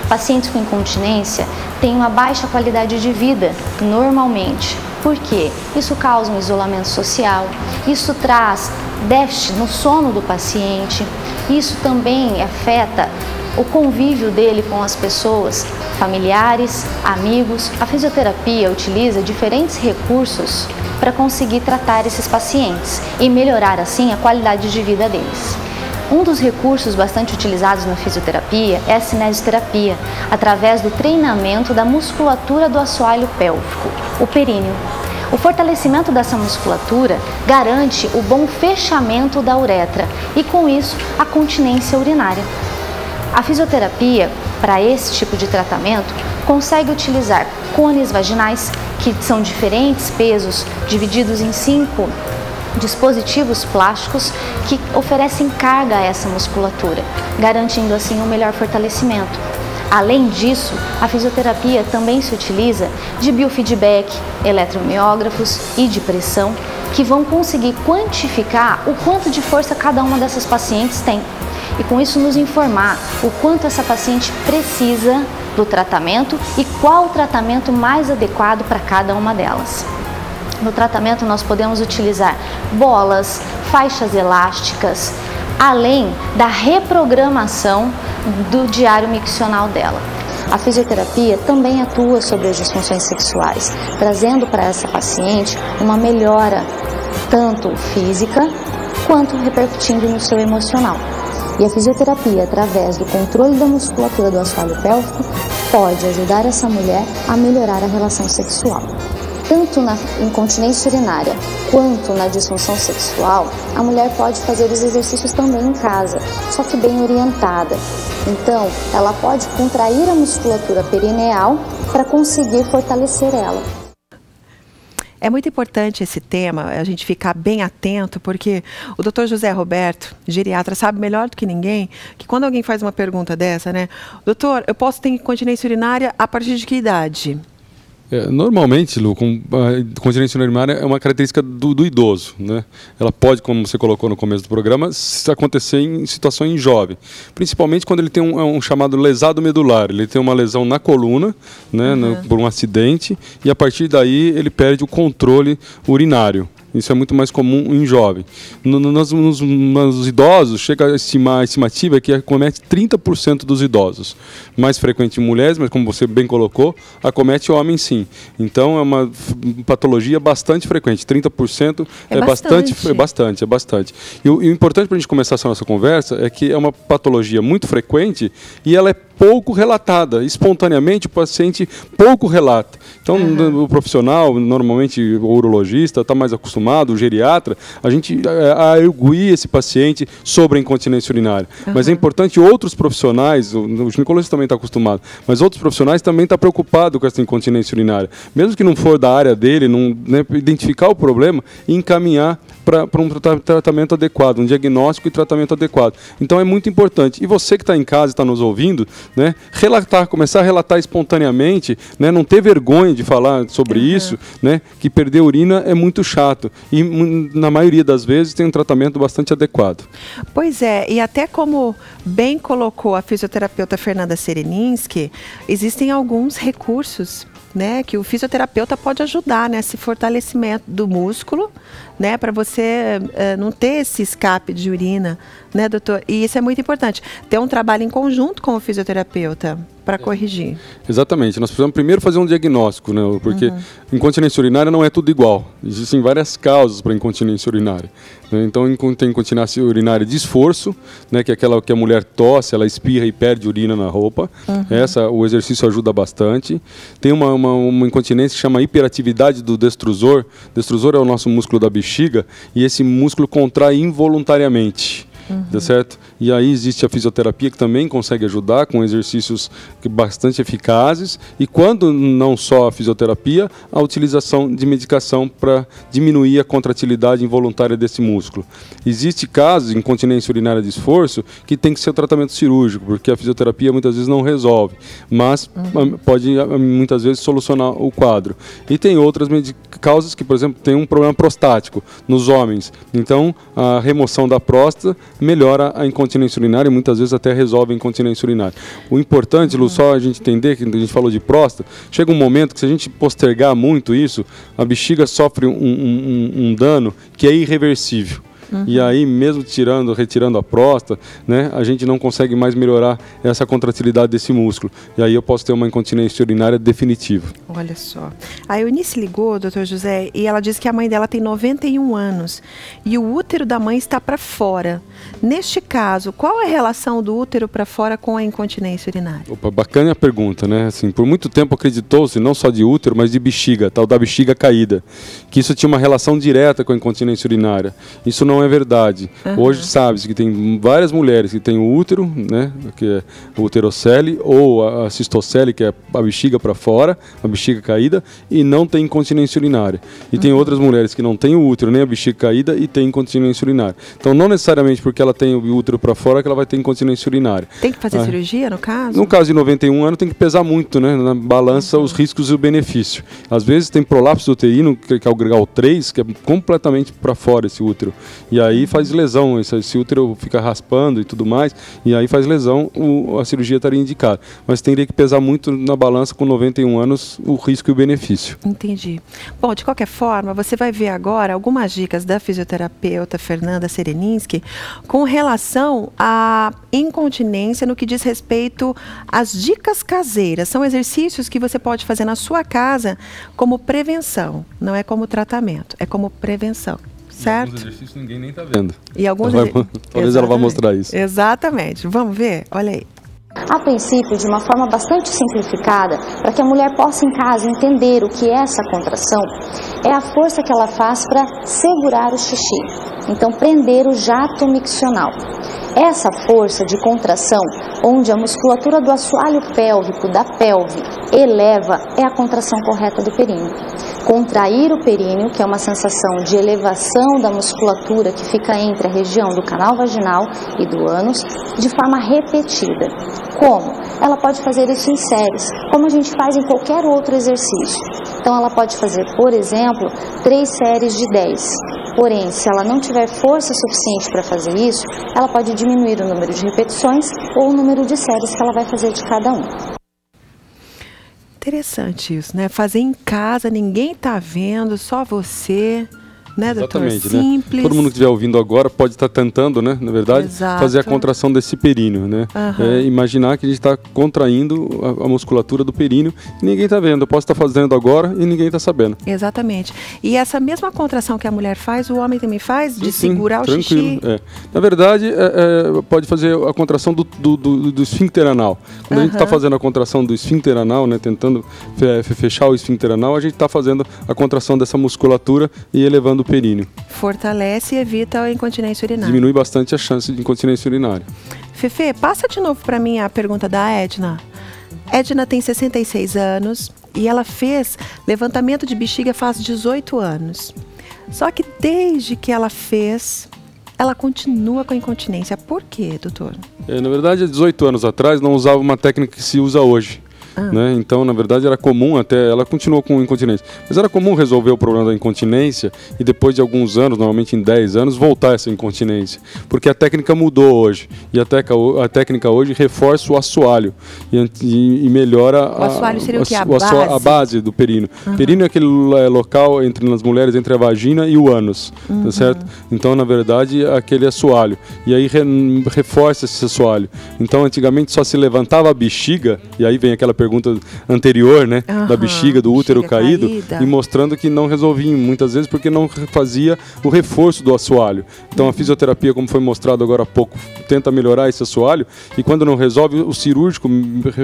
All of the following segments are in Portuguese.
Pacientes com incontinência têm uma baixa qualidade de vida, normalmente. Por quê? Isso causa um isolamento social, isso traz déficit no sono do paciente, isso também afeta o convívio dele com as pessoas, familiares, amigos. A fisioterapia utiliza diferentes recursos para conseguir tratar esses pacientes e melhorar assim a qualidade de vida deles. Um dos recursos bastante utilizados na fisioterapia é a cinesioterapia, através do treinamento da musculatura do assoalho pélvico, o períneo. O fortalecimento dessa musculatura garante o bom fechamento da uretra e, com isso, a continência urinária. A fisioterapia, para esse tipo de tratamento, consegue utilizar cones vaginais, que são diferentes pesos divididos em 5 dispositivos plásticos que oferecem carga a essa musculatura, garantindo assim um melhor fortalecimento. Além disso, a fisioterapia também se utiliza de biofeedback, eletromiógrafos e de pressão, que vão conseguir quantificar o quanto de força cada uma dessas pacientes tem. E com isso nos informar o quanto essa paciente precisa do tratamento e qual o tratamento mais adequado para cada uma delas. No tratamento nós podemos utilizar bolas, faixas elásticas, além da reprogramação do diário miccional dela. A fisioterapia também atua sobre as disfunções sexuais, trazendo para essa paciente uma melhora tanto física quanto repercutindo no seu emocional. E a fisioterapia, através do controle da musculatura do assoalho pélvico, pode ajudar essa mulher a melhorar a relação sexual. Tanto na incontinência urinária quanto na disfunção sexual, a mulher pode fazer os exercícios também em casa, só que bem orientada. Então, ela pode contrair a musculatura perineal para conseguir fortalecer ela. É muito importante esse tema, a gente ficar bem atento, porque o Dr. José Roberto, geriatra, sabe melhor do que ninguém que quando alguém faz uma pergunta dessa, né? Doutor, eu posso ter incontinência urinária a partir de que idade? Normalmente, Lu, a continência urinária é uma característica do idoso, né? Ela pode, como você colocou no começo do programa, acontecer em situações jovens, principalmente quando ele tem um chamado lesado medular. Ele tem uma lesão na coluna, né, por um acidente, e a partir daí ele perde o controle urinário. Isso é muito mais comum em jovem. Nos idosos, chega a estimativa que acomete 30% dos idosos. Mais frequente em mulheres, mas como você bem colocou, acomete homens sim. Então é uma patologia bastante frequente. 30% é bastante. E o importante para a gente começar essa nossa conversa é que é uma patologia muito frequente e ela é pouco relatada. Espontaneamente o paciente pouco relata. Então o profissional, normalmente o urologista, está mais acostumado, o geriatra, a gente arguir esse paciente sobre a incontinência urinária. Mas é importante outros profissionais, o ginecologista também está acostumado, mas outros profissionais também estão preocupados com essa incontinência urinária. Mesmo que não for da área dele, identificar o problema e encaminhar para um tratamento adequado, um diagnóstico e tratamento adequado. Então é muito importante. E você que está em casa e está nos ouvindo, né, começar a relatar espontaneamente, né, não ter vergonha de falar sobre isso, né, que perder urina é muito chato. E na maioria das vezes tem um tratamento bastante adequado. Pois é, e até como bem colocou a fisioterapeuta Fernanda Sereninski, existem alguns recursos, né, que o fisioterapeuta pode ajudar nesse fortalecimento do músculo, né, para você não ter esse escape de urina, né, doutor? E isso é muito importante, ter um trabalho em conjunto com o fisioterapeuta para corrigir. Exatamente, nós precisamos primeiro fazer um diagnóstico, né, porque incontinência urinária não é tudo igual, existem várias causas para incontinência urinária. Né? Então tem incontinência urinária de esforço, né, que é aquela que a mulher tosse, ela espirra e perde urina na roupa, o exercício ajuda bastante. Tem uma incontinência que chama hiperatividade do destrusor. Destrusor é o nosso músculo da bexiga e esse músculo contrai involuntariamente. Tá certo? E aí existe a fisioterapia que também consegue ajudar com exercícios bastante eficazes e quando não só a fisioterapia, a utilização de medicação para diminuir a contratilidade involuntária desse músculo. Existe casos de incontinência urinária de esforço que tem que ser o tratamento cirúrgico, porque a fisioterapia muitas vezes não resolve, mas pode muitas vezes solucionar o quadro. E tem outras causas que, por exemplo, tem um problema prostático nos homens. Então, a remoção da próstata melhora a incontinência urinária e muitas vezes até resolve a incontinência urinária. O importante, Lu, só a gente entender, que a gente falou de próstata, chega um momento que se a gente postergar muito isso, a bexiga sofre um dano que é irreversível. E aí, mesmo retirando a próstata, né, a gente não consegue mais melhorar essa contratilidade desse músculo. E aí eu posso ter uma incontinência urinária definitiva. Olha só. A Eunice ligou, doutor José, e ela disse que a mãe dela tem 91 anos e o útero da mãe está para fora. Neste caso, qual é a relação do útero para fora com a incontinência urinária? Opa, bacana a pergunta, né? Assim, por muito tempo acreditou-se, não só de útero, mas de bexiga, tal da bexiga caída, que isso tinha uma relação direta com a incontinência urinária. Isso não é verdade. Hoje sabe-se que tem várias mulheres que têm o útero, né, que é o uterocele, ou a cistocele, que é a bexiga para fora, a bexiga caída, e não tem incontinência urinária. E tem outras mulheres que não têm o útero nem a bexiga caída e têm incontinência urinária. Então, não necessariamente porque ela tem o útero para fora que ela vai ter incontinência urinária. Tem que fazer cirurgia, no caso? No caso de 91 anos, tem que pesar muito, né, na balança os riscos e o benefício. Às vezes tem prolapso uterino, que é o grau 3, que é completamente para fora esse útero. E aí faz lesão, esse útero fica raspando e tudo mais, e aí faz lesão, a cirurgia estaria indicada. Mas teria que pesar muito na balança com 91 anos o risco e o benefício. Entendi. Bom, de qualquer forma, você vai ver agora algumas dicas da fisioterapeuta Fernanda Sereninski com relação à incontinência no que diz respeito às dicas caseiras. São exercícios que você pode fazer na sua casa como prevenção, não é como tratamento, é como prevenção. Certo? Alguns exercícios ninguém nem está vendo. E alguns talvez ela vá mostrar isso. Exatamente. Vamos ver? Olha aí. A princípio, de uma forma bastante simplificada, para que a mulher possa em casa entender o que é essa contração, é a força que ela faz para segurar o xixi. Então, prender o jato miccional. Essa força de contração, onde a musculatura do assoalho pélvico da pelve eleva, é a contração correta do períneo. Contrair o períneo, que é uma sensação de elevação da musculatura que fica entre a região do canal vaginal e do ânus, de forma repetida. Como? Ela pode fazer isso em séries, como a gente faz em qualquer outro exercício. Então ela pode fazer, por exemplo, 3 séries de 10. Porém, se ela não tiver força suficiente para fazer isso, ela pode diminuir o número de repetições ou o número de séries que ela vai fazer de cada um. Interessante isso, né? Fazer em casa, ninguém tá vendo, só você, né, doutor? Exatamente, Simples. Né? Todo mundo que estiver ouvindo agora pode estar tentando, né, na verdade, fazer a contração desse períneo, né? Imaginar que a gente está contraindo a musculatura do períneo e ninguém está vendo. Eu posso estar fazendo agora e ninguém está sabendo. Exatamente. E essa mesma contração que a mulher faz, o homem também faz, de segurar o xixi? É. Na verdade, pode fazer a contração do esfíncter anal. Quando a gente está fazendo a contração do esfíncter anal, né, tentando fechar o esfíncter anal, a gente está fazendo a contração dessa musculatura e elevando o períneo. Fortalece e evita a incontinência urinária. Diminui bastante a chance de incontinência urinária. Fefe, passa de novo para mim a pergunta da Edna. Edna tem 66 anos e ela fez levantamento de bexiga faz 18 anos. Só que desde que ela fez, ela continua com a incontinência. Por quê, doutor? Na verdade, há 18 anos atrás não usava uma técnica que se usa hoje. Né? Então, na verdade, era comum até, ela continuou com incontinência, mas era comum resolver o problema da incontinência e depois de alguns anos, normalmente em 10 anos, voltar essa incontinência, porque a técnica mudou hoje e a técnica hoje reforça o assoalho e melhora o assoalho seria o quê? A base do períneo. Períneo é aquele local nas mulheres entre a vagina e o ânus, tá certo? Então, na verdade, aquele assoalho, e aí reforça esse assoalho. Então, antigamente só se levantava a bexiga, e aí vem aquela pergunta anterior, né, da bexiga, do útero caída, e mostrando que não resolvia muitas vezes porque não fazia o reforço do assoalho. Então a fisioterapia, como foi mostrado agora há pouco, tenta melhorar esse assoalho e quando não resolve, o cirúrgico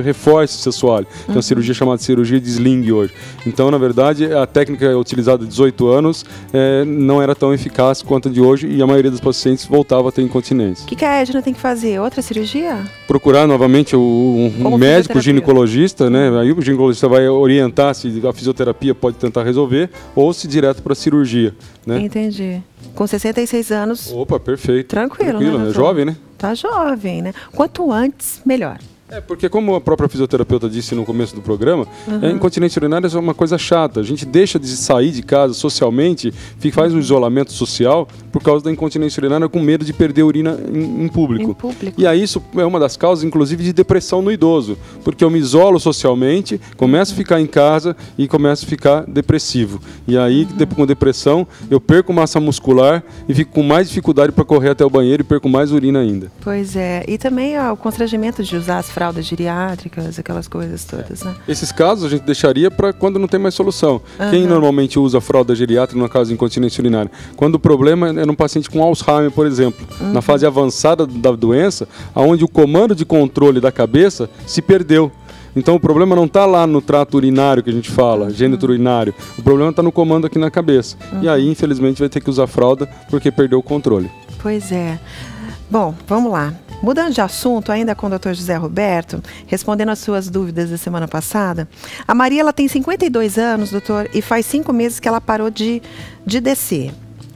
reforça esse assoalho. Então a cirurgia é chamada de cirurgia de sling hoje. Então, na verdade, a técnica utilizada há 18 anos não era tão eficaz quanto a de hoje e a maioria dos pacientes voltava a ter incontinência. O que a Edna tem que fazer? Outra cirurgia? Procurar novamente um médico ginecologista, né? Aí o ginecologista vai orientar se a fisioterapia pode tentar resolver ou se direto para a cirurgia, né? Entendi. Com 66 anos. Opa, perfeito. Tranquilo, né? É jovem, né? Tá jovem, né? Quanto antes, melhor. Porque como a própria fisioterapeuta disse no começo do programa, a incontinência urinária é uma coisa chata. A gente deixa de sair de casa socialmente, faz um isolamento social por causa da incontinência urinária com medo de perder a urina em público. E aí isso é uma das causas, inclusive, de depressão no idoso. Porque eu me isolo socialmente, começo a ficar em casa e começo a ficar depressivo. E aí, com depressão, eu perco massa muscular e fico com mais dificuldade para correr até o banheiro e perco mais urina ainda. Pois é. E também o constrangimento de usar as fraldas geriátricas, aquelas coisas todas, né? Esses casos a gente deixaria para quando não tem mais solução. Quem normalmente usa fralda geriátrica no caso de incontinência urinária? Quando o problema é num paciente com Alzheimer, por exemplo. Na fase avançada da doença, onde o comando de controle da cabeça se perdeu. Então o problema não está lá no trato urinário que a gente fala, gênito urinário. O problema está no comando aqui na cabeça. E aí, infelizmente, vai ter que usar fralda porque perdeu o controle. Pois é. Bom, vamos lá. Mudando de assunto, ainda com o Dr. José Roberto, respondendo às suas dúvidas da semana passada, a Maria ela tem 52 anos, doutor, e faz 5 meses que ela parou de descer.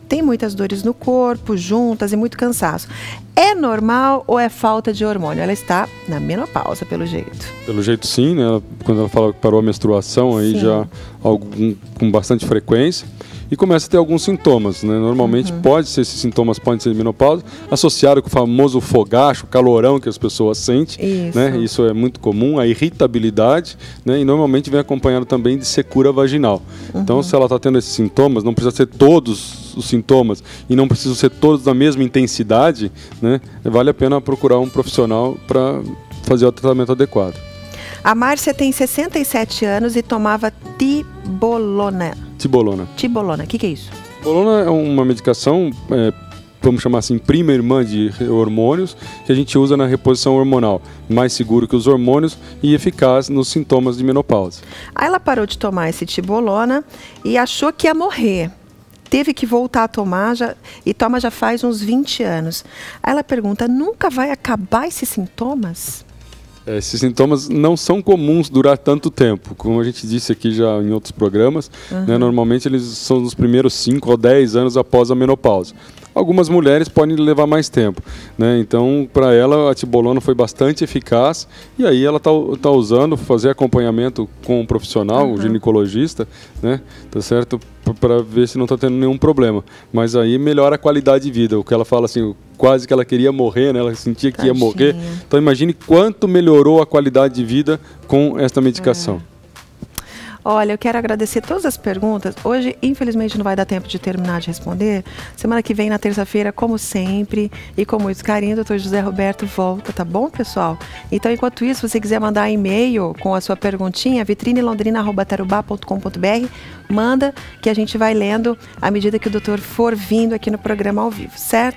Tem muitas dores no corpo, juntas e muito cansaço. É normal ou é falta de hormônio? Ela está na menopausa, pelo jeito. Pelo jeito, sim, né? Quando ela fala que parou a menstruação, aí já com bastante frequência. E começa a ter alguns sintomas, né? Normalmente esses sintomas podem ser de menopausa, associado com o famoso fogacho, calorão que as pessoas sentem, né? Isso é muito comum, a irritabilidade, né? E normalmente vem acompanhado também de secura vaginal. Então, se ela está tendo esses sintomas, não precisa ser todos os sintomas e não precisam ser todos da mesma intensidade, né? Vale a pena procurar um profissional para fazer o tratamento adequado. A Márcia tem 67 anos e tomava Tibolona. Tibolona, o que é isso? Tibolona é uma medicação, vamos chamar assim, prima irmã de hormônios, que a gente usa na reposição hormonal. Mais seguro que os hormônios e eficaz nos sintomas de menopausa. Aí ela parou de tomar esse Tibolona e achou que ia morrer. Teve que voltar a tomar e toma já faz uns 20 anos. Aí ela pergunta, nunca vai acabar esses sintomas? Esses sintomas não são comuns durar tanto tempo, como a gente disse aqui já em outros programas, né, normalmente eles são nos primeiros 5 ou 10 anos após a menopausa. Algumas mulheres podem levar mais tempo, né? Então, para ela, a Tibolona foi bastante eficaz e aí ela tá usando, fazer acompanhamento com um profissional, um ginecologista, né? Tá certo? Para ver se não está tendo nenhum problema. Mas aí melhora a qualidade de vida. O que ela fala assim, quase que ela queria morrer, né? Ela sentia que ia morrer. Então, imagine quanto melhorou a qualidade de vida com esta medicação. Olha, eu quero agradecer todas as perguntas. Hoje, infelizmente, não vai dar tempo de terminar de responder. Semana que vem, na terça-feira, como sempre, e com muito carinho, o Dr. José Roberto volta, tá bom, pessoal? Então, enquanto isso, se você quiser mandar e-mail com a sua perguntinha, vitrinelondrina@tarubá.com.br, manda que a gente vai lendo à medida que o doutor for vindo aqui no programa ao vivo, certo?